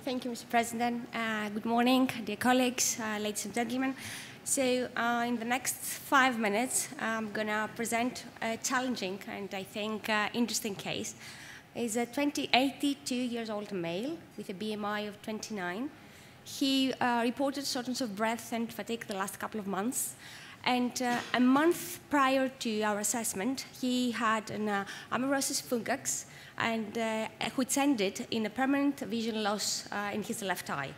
Thank you, Mr. President. Good morning, dear colleagues, ladies and gentlemen. So in the next 5 minutes, I'm going to present a challenging and I think interesting case. He's a 82-year-old male with a BMI of 29. He reported shortness of breath and fatigue the last couple of months. And a month prior to our assessment, he had an amaurosis fungax, and which ended in a permanent vision loss in his left eye.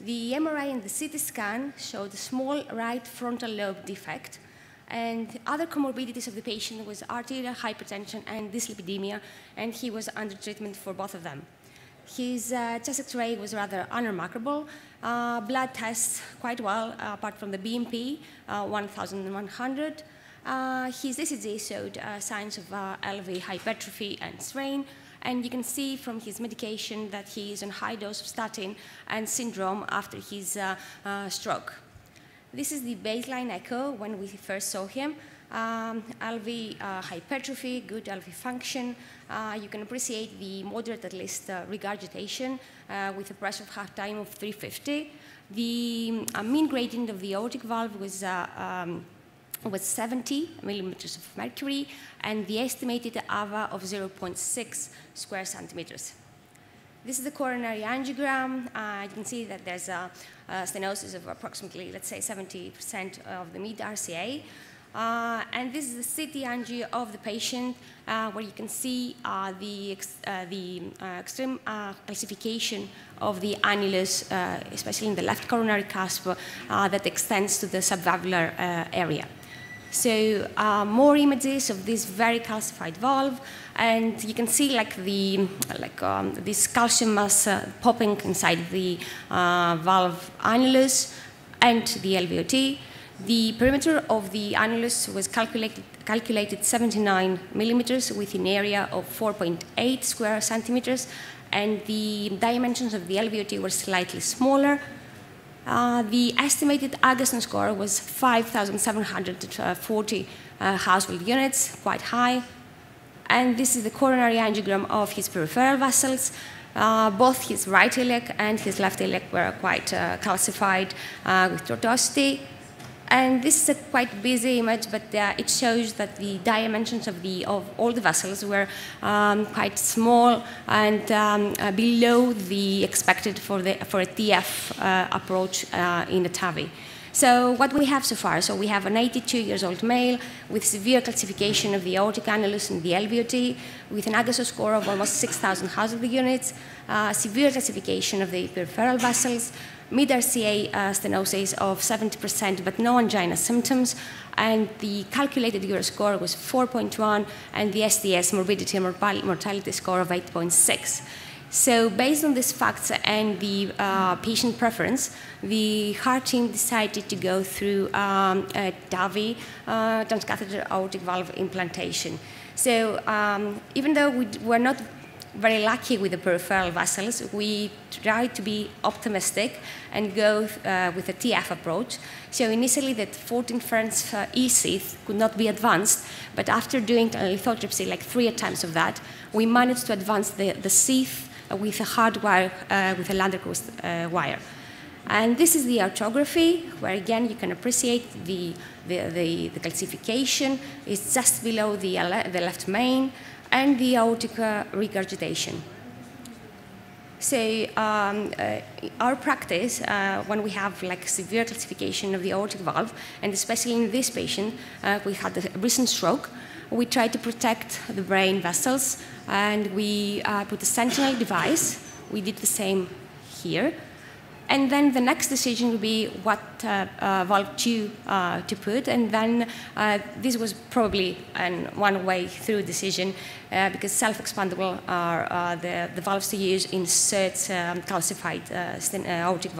The MRI and the CT scan showed a small right frontal lobe defect, and other comorbidities of the patient was arterial hypertension and dyslipidemia, and he was under treatment for both of them. His chest X-ray was rather unremarkable. Blood tests quite well, apart from the BNP, 1,100. His ECG showed signs of LV hypertrophy and strain, and you can see from his medication that he is on high dose of statin and syndrome after his stroke. This is the baseline echo when we first saw him. LV hypertrophy, good LV function. You can appreciate the moderate, at least, regurgitation with a pressure of half time of 350. The mean gradient of the aortic valve was 70 millimeters of mercury, and the estimated AVA of 0.6 square centimeters. This is the coronary angiogram. You can see that there's a stenosis of approximately, let's say, 70% of the mid-RCA. And this is the CT angio of the patient, where you can see the extreme calcification of the annulus, especially in the left coronary cusp, that extends to the subvalvular area. So more images of this very calcified valve, and you can see this calcium mass popping inside the valve annulus and the LVOT. The perimeter of the annulus was calculated 79 millimeters with an area of 4.8 square centimeters, and the dimensions of the LVOT were slightly smaller. The estimated Agason score was 5,740 household units, quite high. And this is the coronary angiogram of his peripheral vessels. Both his right iliac and his left iliac were quite calcified with tortuosity. And this is a quite busy image, but it shows that the dimensions of all the vessels were quite small and below the expected for a TF approach in a TAVI. So what we have so far, so we have an 82-year-old male with severe calcification of the aortic annulus and the LVOT, with an Agason score of almost 6,000 household units, severe calcification of the peripheral vessels, mid-RCA stenosis of 70%, but no angina symptoms, and the calculated Euro score was 4.1, and the STS morbidity and mortality score of 8.6. So based on these facts and the patient preference, the heart team decided to go through a TAVI, transcatheter aortic valve implantation. So even though we were not very lucky with the peripheral vessels, we tried to be optimistic and go with a TF approach. So initially, that 14 French E-sheath could not be advanced, but after doing a lithotripsy, like 3 attempts of that, we managed to advance the sheath with a hard wire, with a Landerquist wire. And this is the arterography, where again you can appreciate the calcification is just below the left main, and the aortic regurgitation. So our practice, when we have severe calcification of the aortic valve, and especially in this patient, we had a recent stroke, we try to protect the brain vessels, and we put a sentinel device. We did the same here. And then the next decision will be what valve to put. And then this was probably a one-way through decision because self-expandable are the valves to use in such calcified aortic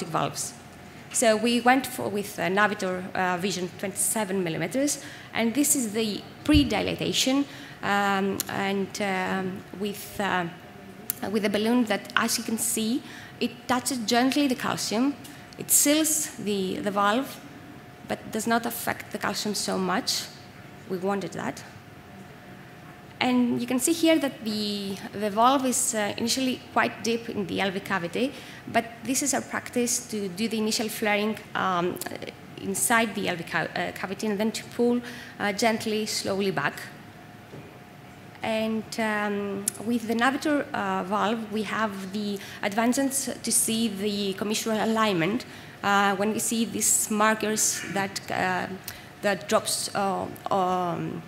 valves. So we went with Navitor Vision 27 millimeters, and this is the pre-dilatation, with a balloon that, as you can see, it touches gently the calcium. It seals the valve, but does not affect the calcium so much. We wanted that. And you can see here that the valve is initially quite deep in the LV cavity, but this is our practice to do the initial flaring inside the LV cavity and then to pull gently, slowly back. And with the Navitor valve, we have the advantage to see the commissural alignment when we see these markers that drops on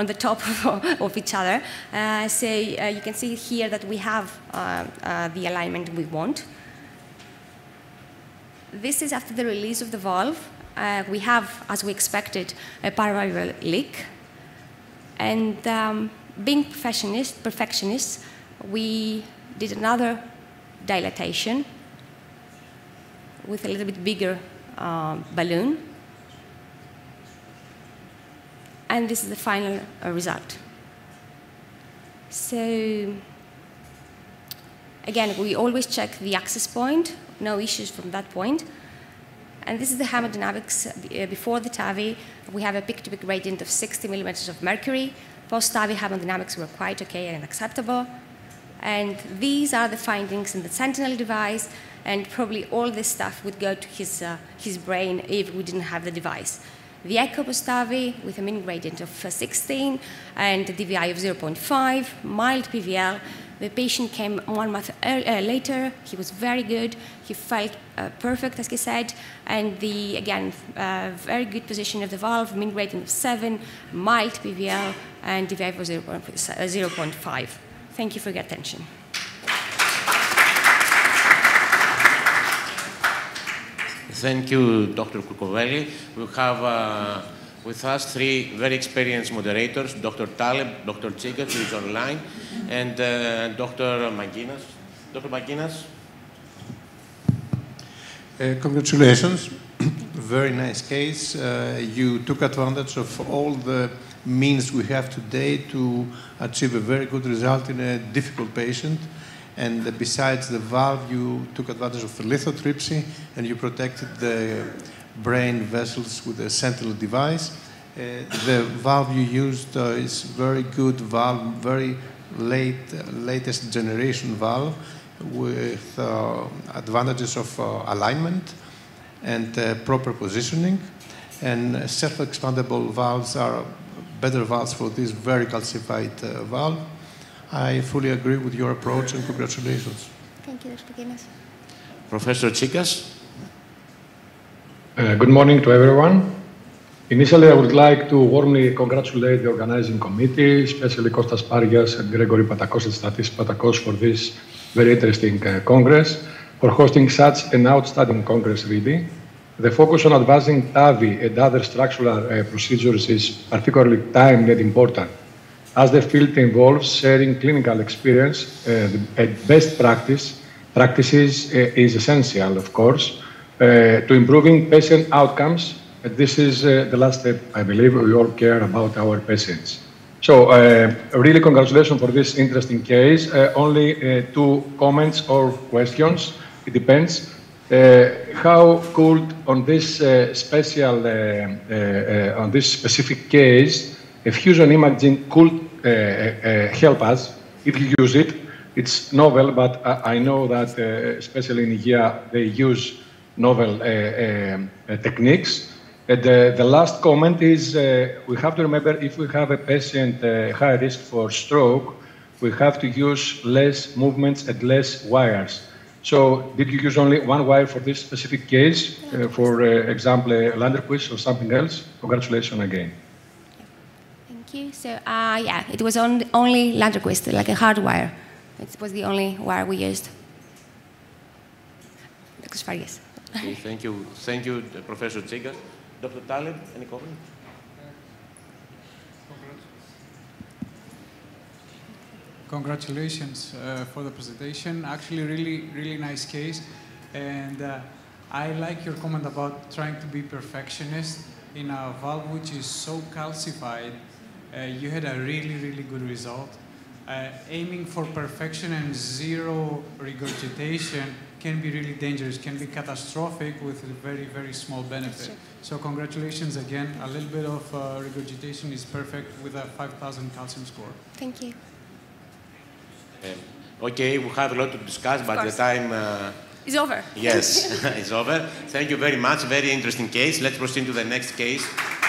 the top of each other. So you can see here that we have the alignment we want. This is after the release of the valve. We have, as we expected, a paravalvular leak. And being perfectionists, we did another dilatation with a little bit bigger balloon. And this is the final result. So again, we always check the access point, no issues from that point. And this is the hemodynamics before the TAVI. We have a peak-to-peak gradient of 60 millimeters of mercury. Post-TAVI hemodynamics were quite okay and acceptable. And these are the findings in the Sentinel device, and probably all this stuff would go to his brain if we didn't have the device. The echo post-TAVI with a mean gradient of 16 and a DVI of 0.5, mild PVL. The patient came 1 month later. He was very good. He felt perfect, as he said. And again, very good position of the valve, mean gradient of 7, mild PVL, and DVI was 0.5. Thank you for your attention. Thank you, Dr. Kourkovelli. We have with us 3 very experienced moderators, Dr. Taleb, Dr. Tsigas, who is online, and Dr. Maginas. Dr. Maginas? Congratulations. Very nice case. You took advantage of all the means we have today to achieve a very good result in a difficult patient. And besides the valve, you took advantage of the lithotripsy, and you protected the brain vessels with a Sentinel device. The valve you used is very good valve, very latest generation valve with advantages of alignment and proper positioning. And self-expandable valves are better valves for this very calcified valve. I fully agree with your approach, and congratulations. Thank you, Dr. Maginas. Professor Tsigas? Good morning to everyone. Initially, I would like to warmly congratulate the organizing committee, especially Kostas Parias and Gregory Patakos and Statis Patakos for this very interesting congress, for hosting such an outstanding congress, really. The focus on advancing TAVI and other structural procedures is particularly timely and important, as the field involves sharing clinical experience and best practices is essential, of course, to improving patient outcomes. And this is the last step, I believe. We all care about our patients. So really congratulations for this interesting case. Only 2 comments or questions. It depends. How could on this specific case, a fusion imaging could help us if you use it? It's novel, but I know that especially in IGEA, they use novel techniques. And the last comment is we have to remember if we have a patient high risk for stroke, we have to use less movements and less wires. So did you use only 1 wire for this specific case, for example, Landerquist or something else? Congratulations again. Thank you. So yeah, it was only Landerquist, like a hard wire. It was the only wire we used. Dr. Farias. Okay, thank you. Thank you, Professor Tsigas. Dr. Taleb, any comment? Congratulations for the presentation. Actually, really nice case. And I like your comment about trying to be perfectionist in a valve which is so calcified. You had a really good result. aiming for perfection and zero regurgitation can be really dangerous, can be catastrophic with a very, very small benefit. So congratulations again. A little bit of regurgitation is perfect with a 5,000 calcium score. Thank you. Okay, we have a lot to discuss, but the time... It's over. Yes, it's over. Thank you very much. Very interesting case. Let's proceed to the next case.